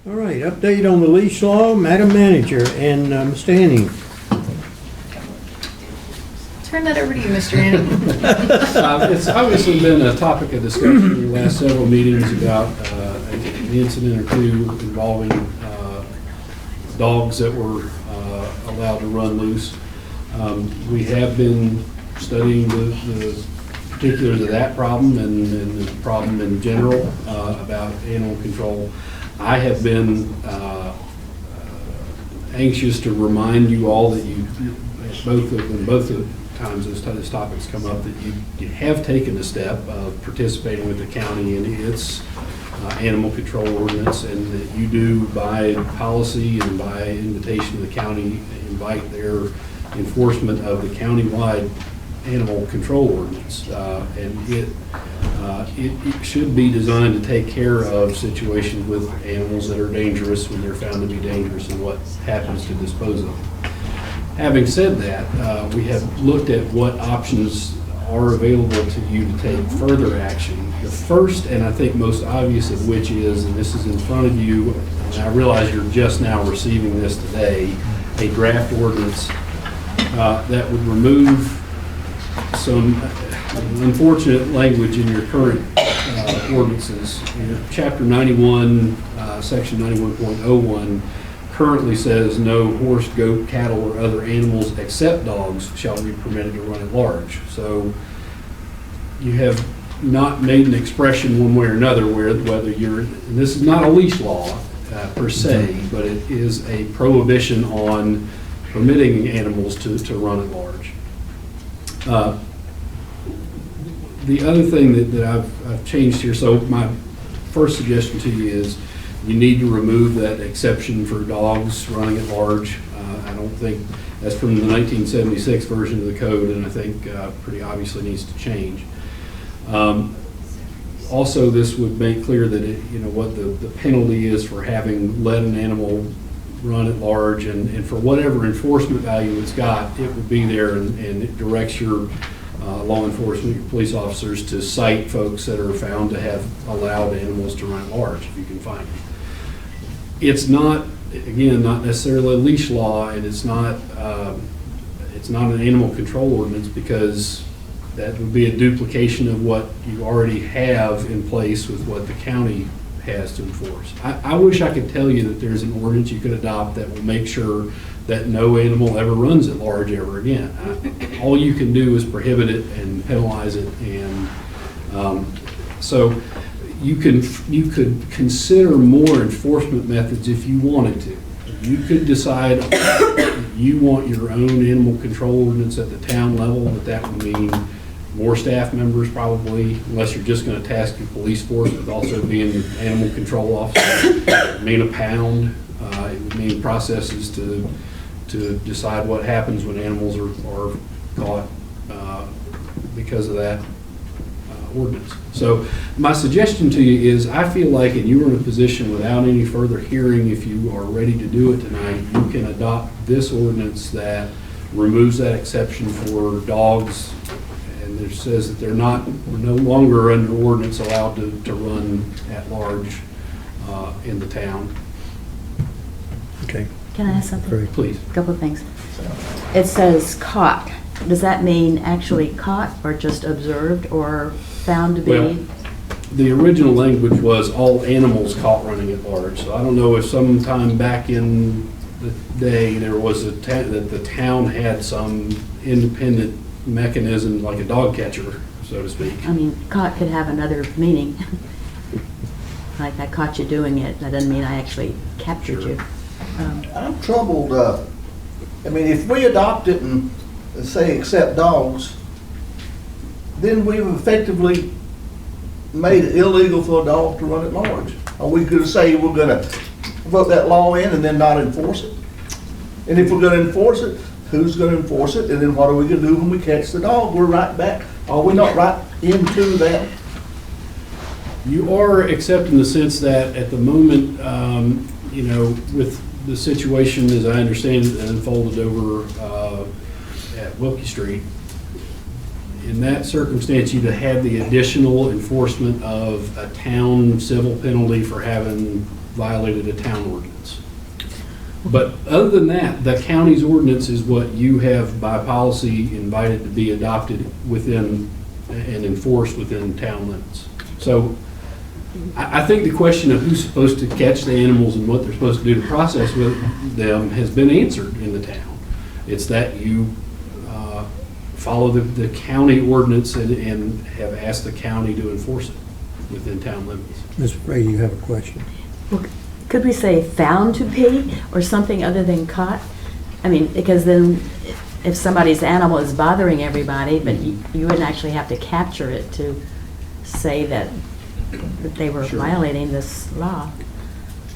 All right, update on the leash law, Madam Manager, and Mr. Henning. Turn that over to you, Mr. Annie. It's obviously been a topic of discussion in the last several meetings about an incident or two involving dogs that were allowed to run loose. We have been studying the particulars of that problem and the problem in general about animal control. I have been anxious to remind you all that you, both the times this topic's come up, that you have taken a step of participating with the county in its animal control ordinance, and that you do, by policy and by invitation of the county, invite their enforcement of the countywide animal control ordinance. And it should be designed to take care of situations with animals that are dangerous when they're found to be dangerous and what happens to dispose of them. Having said that, we have looked at what options are available to you to take further action. The first, and I think most obvious of which is, and this is in front of you, and I realize you're just now receiving this today, a draft ordinance that would remove some unfortunate language in your current ordinances. Chapter 91, section 91.01 currently says no horse, goat, cattle, or other animals except dogs shall be permitted to run at large. So you have not made an expression one way or another whether you're, this is not a leash law per se, but it is a prohibition on permitting animals to run at large. The other thing that I've changed here, so my first suggestion to you is you need to remove that exception for dogs running at large. I don't think, that's from the 1976 version of the code, and I think pretty obviously needs to change. Also, this would make clear that what the penalty is for having let an animal run at large, and for whatever enforcement value it's got, it would be there, and it directs your law enforcement, your police officers, to cite folks that are found to have allowed animals to run at large, if you can find them. It's not, again, not necessarily a leash law, and it's not an animal control ordinance, because that would be a duplication of what you already have in place with what the county has to enforce. I wish I could tell you that there's an ordinance you could adopt that will make sure that no animal ever runs at large ever again. All you can do is prohibit it and penalize it, and so you could consider more enforcement methods if you wanted to. You could decide you want your own animal control ordinance at the town level, but that would mean more staff members probably, unless you're just going to task your police force with also being an animal control officer. It would mean a pound. It would mean processes to decide what happens when animals are caught because of that ordinance. So my suggestion to you is, I feel like, and you are in a position without any further hearing, if you are ready to do it tonight, you can adopt this ordinance that removes that exception for dogs, and it says that we're no longer under ordinance allowed to run at large in the town. Okay. Can I ask something? Please. A couple of things. It says caught. Does that mean actually caught, or just observed, or found to be? Well, the original language was all animals caught running at large. So I don't know if sometime back in the day there was that the town had some independent mechanism, like a dog catcher, so to speak. I mean, caught could have another meaning. Like, I caught you doing it. That doesn't mean I actually captured Sure. you. I'm troubled, I mean, if we adopt it and say accept dogs, then we've effectively made it illegal for a dog to run at large. Are we going to say we're going to vote that law in and then not enforce it? And if we're going to enforce it, who's going to enforce it? And then what are we going to do when we catch the dog? We're right back. Are we not right into that? You are, except in the sense that at the moment, with the situation, as I understand it, unfolded over at Wilkie Street, in that circumstance, you'd have the additional enforcement of a town civil penalty for having violated a town ordinance. But other than that, the county's ordinance is what you have by policy invited to be adopted within and enforced within town limits. So I think the question of who's supposed to catch the animals and what they're supposed to do to process with them has been answered in the town. It's that you follow the county ordinance and have asked the county to enforce it within town limits. Mr. Brady, you have a question? Well, could we say found to be or something other than caught? I mean, because then if somebody's animal is bothering everybody, but you wouldn't actually have to capture it to say that they were Sure. violating this law.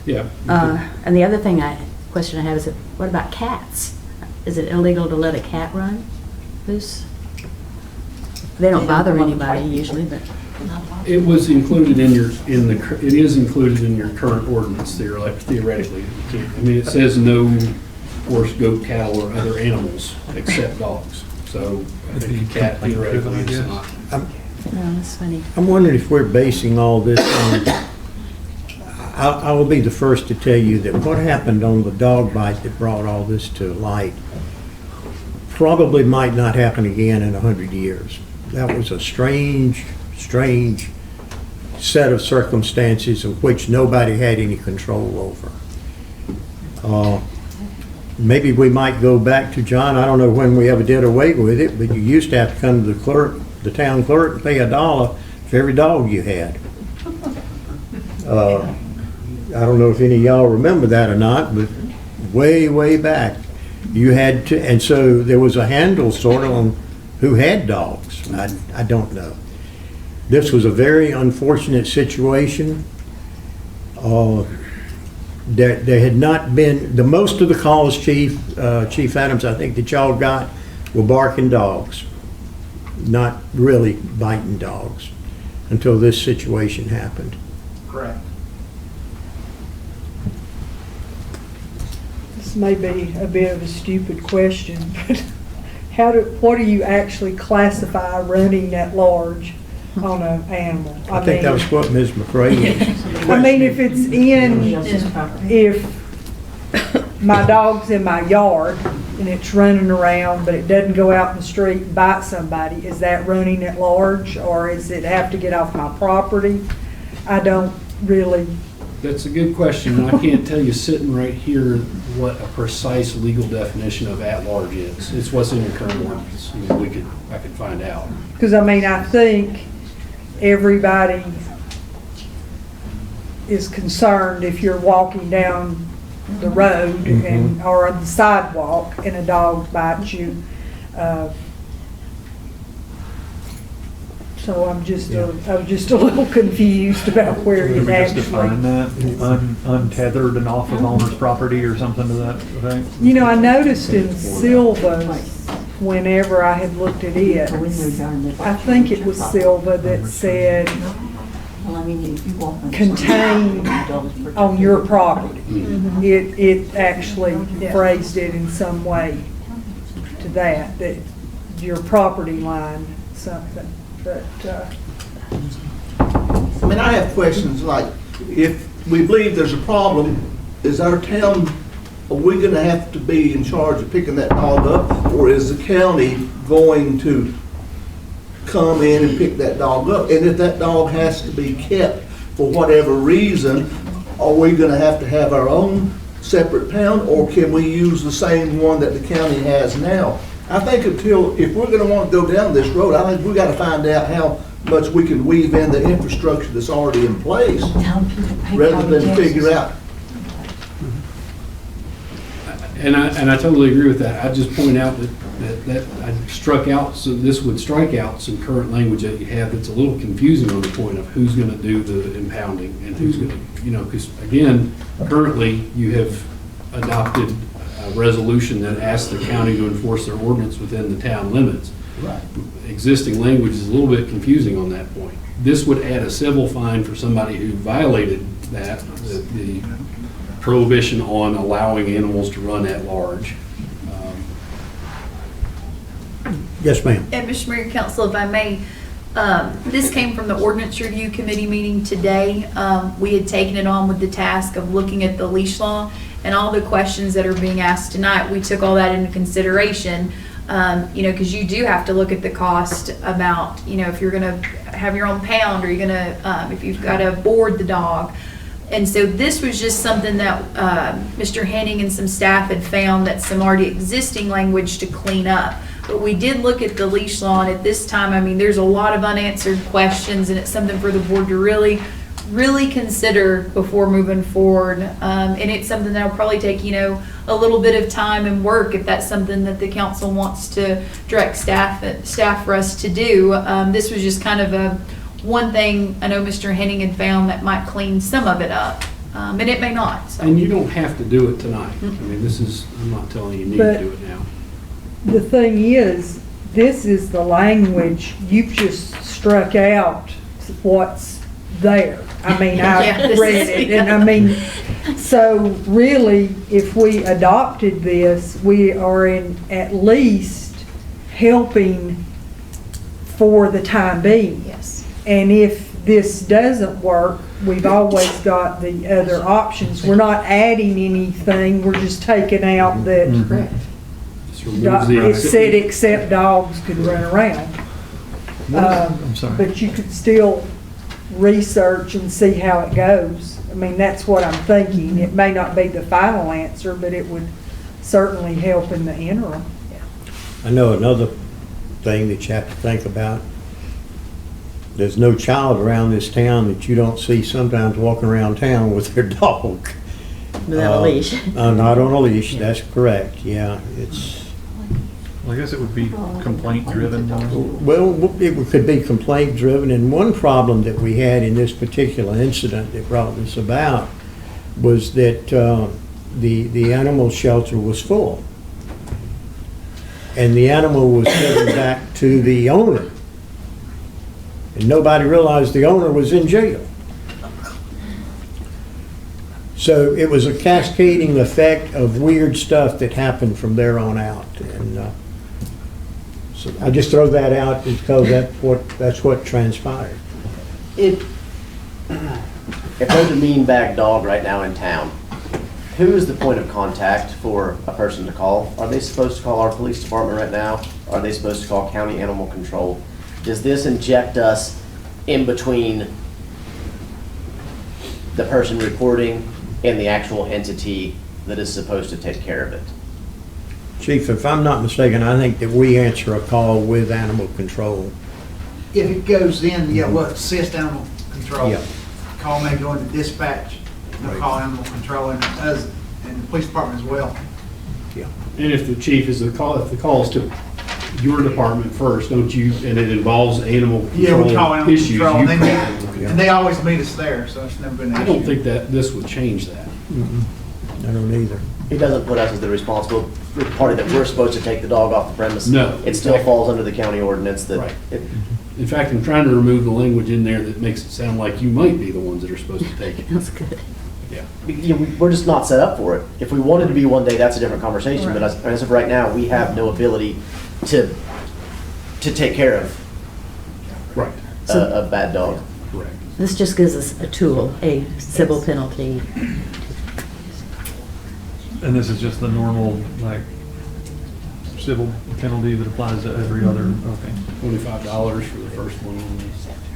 Yeah. And the other question I have is, what about cats? Is it illegal to let a cat run loose? They don't bother anybody usually, but. It was included it is included in your current ordinance theoretically. You can't- I mean, it says no horse, goat, cattle, or other animals except dogs. So I think a cat theoretically is not. No, that's funny. I'm wondering if we're basing all this on, I will be the first to tell you that what happened on the dog bite that brought all this to light probably might not happen again in 100 years. That was a strange set of circumstances of which nobody had any control over. Maybe we might go back to, John, I don't know when we ever did away with it, but you used to have to come to the clerk, the town clerk, and pay $1 for every dog you had. I don't know if any of y'all remember that or not, but way back, you had to, and so there was a handle sort of on who had dogs. I don't know. This was a very unfortunate situation. There had not been, most of the calls, Chief Adams, I think that y'all got were barking dogs, not really biting dogs, until this situation happened. Correct. This may be a bit of a stupid question, but what do you actually classify running that large on an animal? I think that was what Ms. McRae was. I mean, if it's if my dog's in my yard and it's running around, but it doesn't go out in the street and bite somebody, is that running at large, or does it have to get off my property? I don't really. That's a good question. I can't tell you sitting right here what a precise legal definition of at-large is. It's what's in your current ordinance. I mean, I could find out. Because, I mean, I think everybody is concerned if you're walking down the road and or on the sidewalk and a dog bites you. So I'm just a little confused about where Can it we just actually. define that, untethered and off of owner's property or something to that effect? You know, I noticed in Silva, whenever I had looked at it, I think it was Silva that said contained on your property. It actually phrased it in some way to that your property line something. But I mean, I have questions like, if we believe there's a problem, is our town, are we gonna have to be in charge of picking that dog up? Or is the county going to come in and pick that dog up? And if that dog has to be kept for whatever reason, are we gonna have our own separate pound? Or can we use the same one that the county has now? I think if we're gonna wanna go down this road, I think we gotta find out how much we can weave in the infrastructure that's already in place, rather than figure out. And I totally agree with that. I just point out that I struck out, so this would strike out some current language that you have that's a little confusing on the point of who's gonna do the impounding and who's gonna, because again, currently you have adopted a resolution that asks the county to enforce their ordinance within the town limits. Right. Existing language is a little bit confusing on that point. This would add a civil fine for somebody who violated that, the prohibition on allowing animals to run at large. Yes, ma'am. And Mr. Mayor and Council, if I may, This came from the ordinance review committee meeting today. We had taken it on with the task of looking at the leash law and all the questions that are being asked tonight. We took all that into consideration, because you do have to look at the cost about, if you're gonna have your own pound, or you're gonna, if you've got to board the dog. And so this was just something that Mr. Henning and some staff had found that some already existing language to clean up. But we did look at the leash law, and at this time, there's a lot of unanswered questions, and it's something for the board to really, really consider before moving forward. And it's something that'll probably take, a little bit of time and work if that's something that the council wants to direct staff for us to do. This was just kind of one thing I know Mr. Henning had found that might clean some of it up, and it may not. So. And you don't have to do it tonight. I'm not telling you need to do it now. The thing is, this is the language, you've just struck out what's there. I Yeah, read it, and so really, if we adopted this, we are at least helping for the time being. Yes. And if this doesn't work, we've always got the other options. We're not adding anything, we're just taking out that Correct. Just remove the it said except dogs could run around. I'm sorry. But you could still research and see how it goes. That's what I'm thinking. It may not be the final answer, but it would certainly help in the interim. I know another thing that you have to think about. There's no child around this town that you don't see sometimes walking around town with their dog. Without a leash. Not on a leash, that's correct, yeah. Well, I guess it would be complaint driven. Well, it could be complaint driven, and one problem that we had in this particular incident that brought this about was that the animal shelter was full. And the animal was given back to the owner. And nobody realized the owner was in jail. So it was a cascading effect of weird stuff that happened from there on out. And so I just throw that out because that's what transpired. If there's a mean bag dog right now in town, who is the point of contact for a person to call? Are they supposed to call our police department right now? Are they supposed to call county animal control? Does this inject us in between the person reporting and the actual entity that is supposed to take care of it? Chief, if I'm not mistaken, I think that we answer a call with animal control. If it goes in, we'll assist animal control. Yeah. Call may go into dispatch, they'll call animal control and us, and the police department as well. Yeah. And if the chief is if the call is to your department first, don't you, and it involves animal Yeah, we call control animal issues, control, you and call they, animal control. and they always meet us there, so it's never been an issue. I don't think that this would change that. I don't either. It doesn't put us as the responsible party that we're supposed to take the dog off the premise. No. It still falls under the county ordinance that. Right. In fact, I'm trying to remove the language in there that makes it sound like you might be the ones that are supposed to take it. That's good. Yeah. We're just not set up for it. If we wanted to be one day, that's a different conversation, but as of right now, we have no ability to take care of Right. a bad dog. Correct. This just gives us a tool, a civil penalty. And this is just the normal, civil penalty that applies to every other, okay. $25 for the first one, and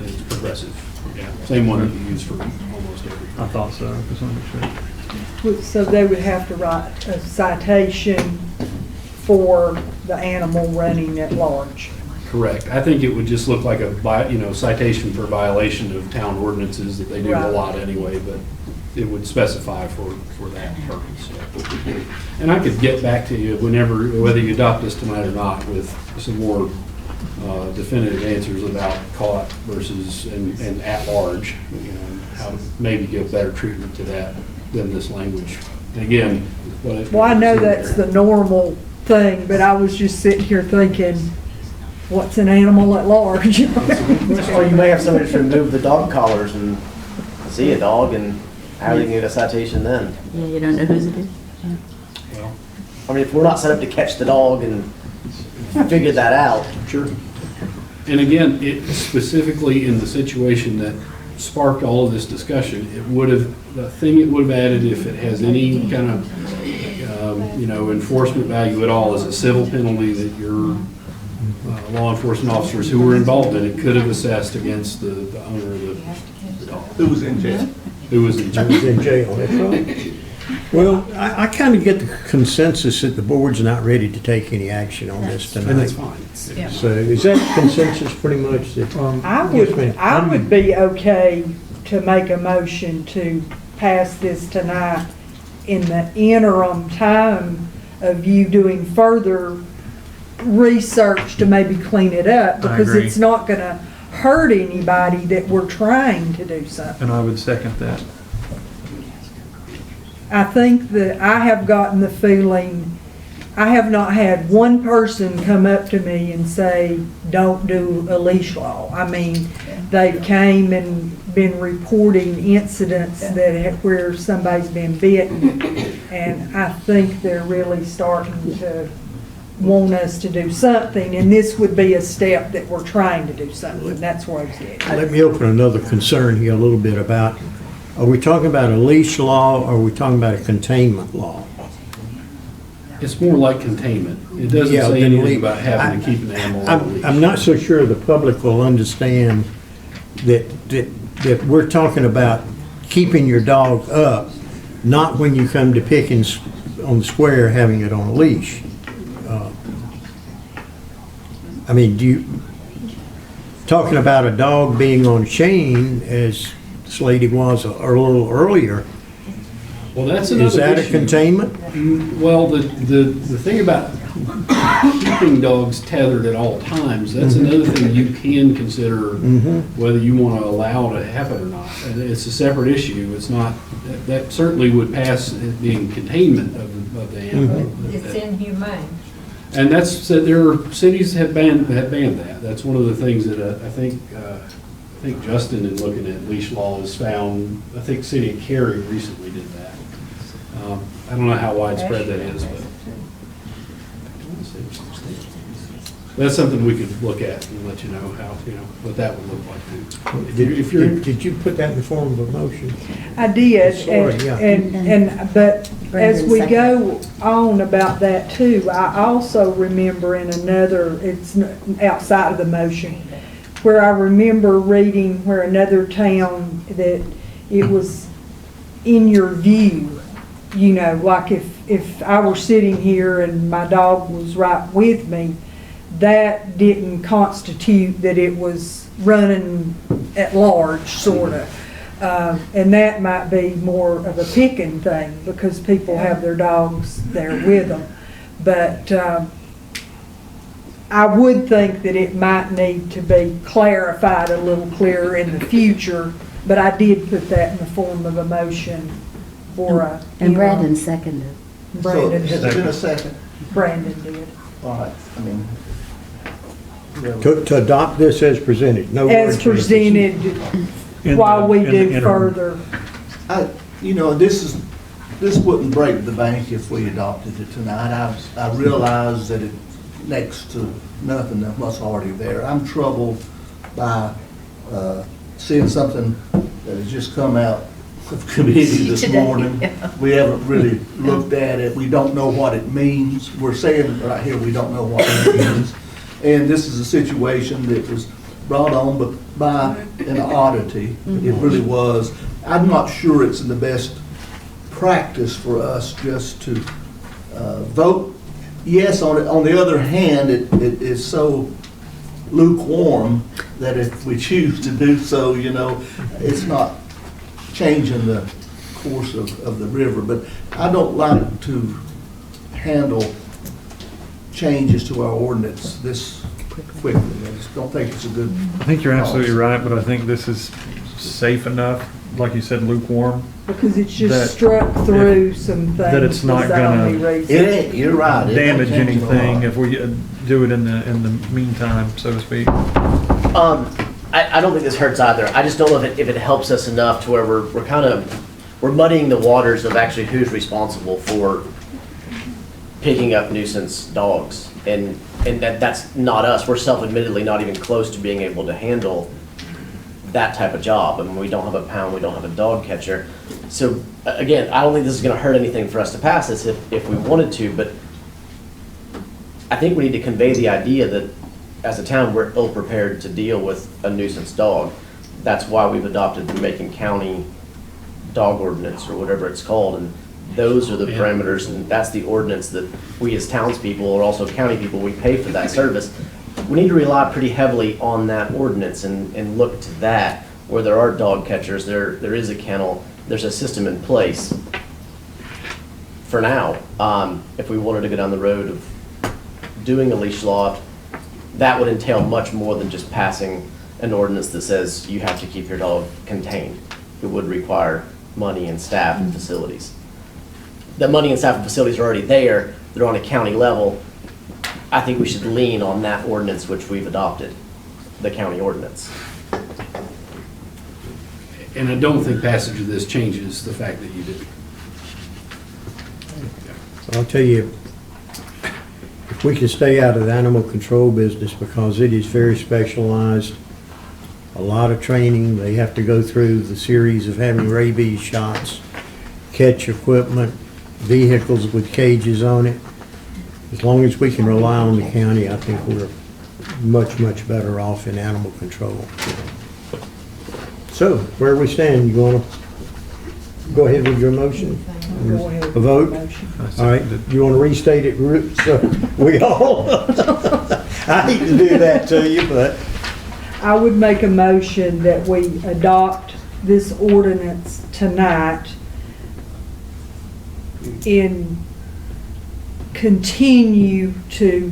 it's progressive. Yeah. Same one that you use for almost every. I thought so, just want to make sure. So they would have to write a citation for the animal running at large. Correct. I think it would just look like a citation for violation of town ordinances that they do a Right. lot anyway, but it would specify for that purpose. And I could get back to you whether you adopt this tonight or not, with some more definitive answers about caught versus and at large, and how to maybe give better treatment to that than this language. And again, Well, I know that's the normal thing, but I was just sitting here thinking, what's an animal at large? Or you may have somebody to remove the dog collars and see a dog, and how are they gonna get a citation then? Yeah, you don't know whose it is? Well, I mean, if we're not set up to catch the dog and figure that out, sure. And again, it specifically in the situation that sparked all of this discussion, it would have, the thing it would have added, if it has any kind of, enforcement value at all, is a civil penalty that your law enforcement officers who were involved in it could have assessed against the owner of the dog. Who was in jail? Who was in jail. Who's in jail, that's right. Well, I kind of get the consensus that the board's not ready to take any action on this tonight. And that's fine. Yeah. So is that consensus pretty much that? Yes, ma'am. I would be okay to make a motion to pass this tonight in the interim time of you doing further research to maybe clean it up, because agree. it's not gonna hurt anybody that we're trying to do something. And I would second that. I think that I have gotten the feeling, I have not had one person come up to me and say, don't do a leash law. I mean, they came and been reporting incidents where somebody's been bitten, and I think they're really starting to want us to do something, and this would be a step that we're trying to do something. That's where I was at. Let me open another concern here a little bit about, are we talking about a leash law or are we talking about a containment law? It's more like containment. It doesn't Yeah, say then anything we- about having to keep an animal on a leash. I'm not so sure the public will understand that we're talking about keeping your dog up, not when you come to Pickens on the square having it on a leash. I mean, talking about a dog being on chain, as this lady was a little earlier, Well, that's another is that a issue. containment? Well, the thing about keeping dogs tethered at all times, that's another thing you can consider whether you want to allow to happen or not. And it's a separate issue. It's not, that certainly would pass it being containment of the animal. It's inhumane. And that's, there are cities have banned that. That's one of the things that I think Justin, in looking at leash law, has found. I think City of Cary recently did that. I don't know how widespread that is, but that's something we could look at and let you know how, what that would look like too. If you're, Did you put that in the form of a motion? I did, Sorry, yeah. but as Brandon we seconded. go on about that too, I also remember in another, it's outside of the motion, where I remember reading where another town that it was in your view, like if I were sitting here and my dog was right with me, that didn't constitute that it was running at large, sort of. And that might be more of a picking thing because people have their dogs there with them. But I would think that it might need to be clarified a little clearer in the future, but I did put that in the form of a motion for a. And Brandon seconded. So Brandon, has there been a second? Brandon did. All right, I mean. To adopt this as presented, no As word changes. presented In while the- we in the do interim. further. This wouldn't break the bank if we adopted it tonight. I realize that it next to nothing of what's already there. I'm troubled by seeing something that has just come out of committee this Today, morning. yeah. We haven't really looked at it. We don't know what it means. We're saying right here, we don't know what it means. And this is a situation that was brought on by an oddity. It really was. I'm not sure it's in the best practice for us just to vote yes on it. On the other hand, it is so lukewarm that if we choose to do so, it's not changing the course of the river. But I don't like to handle changes to our ordinance this quickly. I just don't think it's a good. I think you're absolutely right, but I think this is safe enough, like you said, lukewarm. Because it's That- just struck through some things. that it's not is the only gonna- reason. It ain't, you're right. It don't Damage change a lot. anything if we do it in the meantime, so to speak. I don't think this hurts either. I just don't know if it helps us enough to where we're muddying the waters of actually who's responsible for picking up nuisance dogs. And that's not us. We're self-admittedly not even close to being able to handle that type of job. I mean, we don't have a pound, we don't have a dog catcher. So again, I don't think this is gonna hurt anything for us to pass this if we wanted to, but I think we need to convey the idea that as a town, we're ill-prepared to deal with a nuisance dog. That's why we've adopted the Macon County dog ordinance or whatever it's called, and those are the parameters, and that's the ordinance that we as townspeople or also county people, we pay for that service. We need to rely pretty heavily on that ordinance and look to that, where there are dog catchers, there is a kennel, there's a system in place for now. If we wanted to go down the road of doing a leash law, that would entail much more than just passing an ordinance that says you have to keep your dog contained. It would require money and staff and facilities. The money and staff and facilities are already there, they're on a county level. I think we should lean on that ordinance which we've adopted, the county ordinance. And I don't think passage of this changes the fact that you did. I'll tell you, if we can stay out of the animal control business, because it is very specialized, a lot of training, they have to go through the series of having rabies shots, catch equipment, vehicles with cages on it. As long as we can rely on the county, I think we're much, much better off in animal control. So, where we stand, you want to go ahead with your motion? Go ahead with A vote? the motion. All right, you want to restate it, so we all, I hate to do that to you, but I would make a motion that we adopt this ordinance tonight and continue to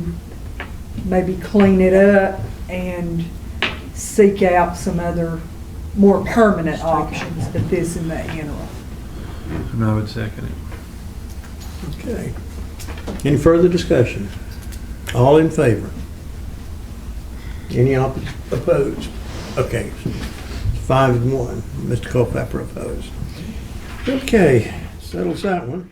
maybe clean it up and seek out some other more permanent options, but this in the interim. And I would second it. okay. Any further discussion? All in favor? Any opposed? Okay, 5-1. Mr. Culpepper opposed. Okay, settles that one.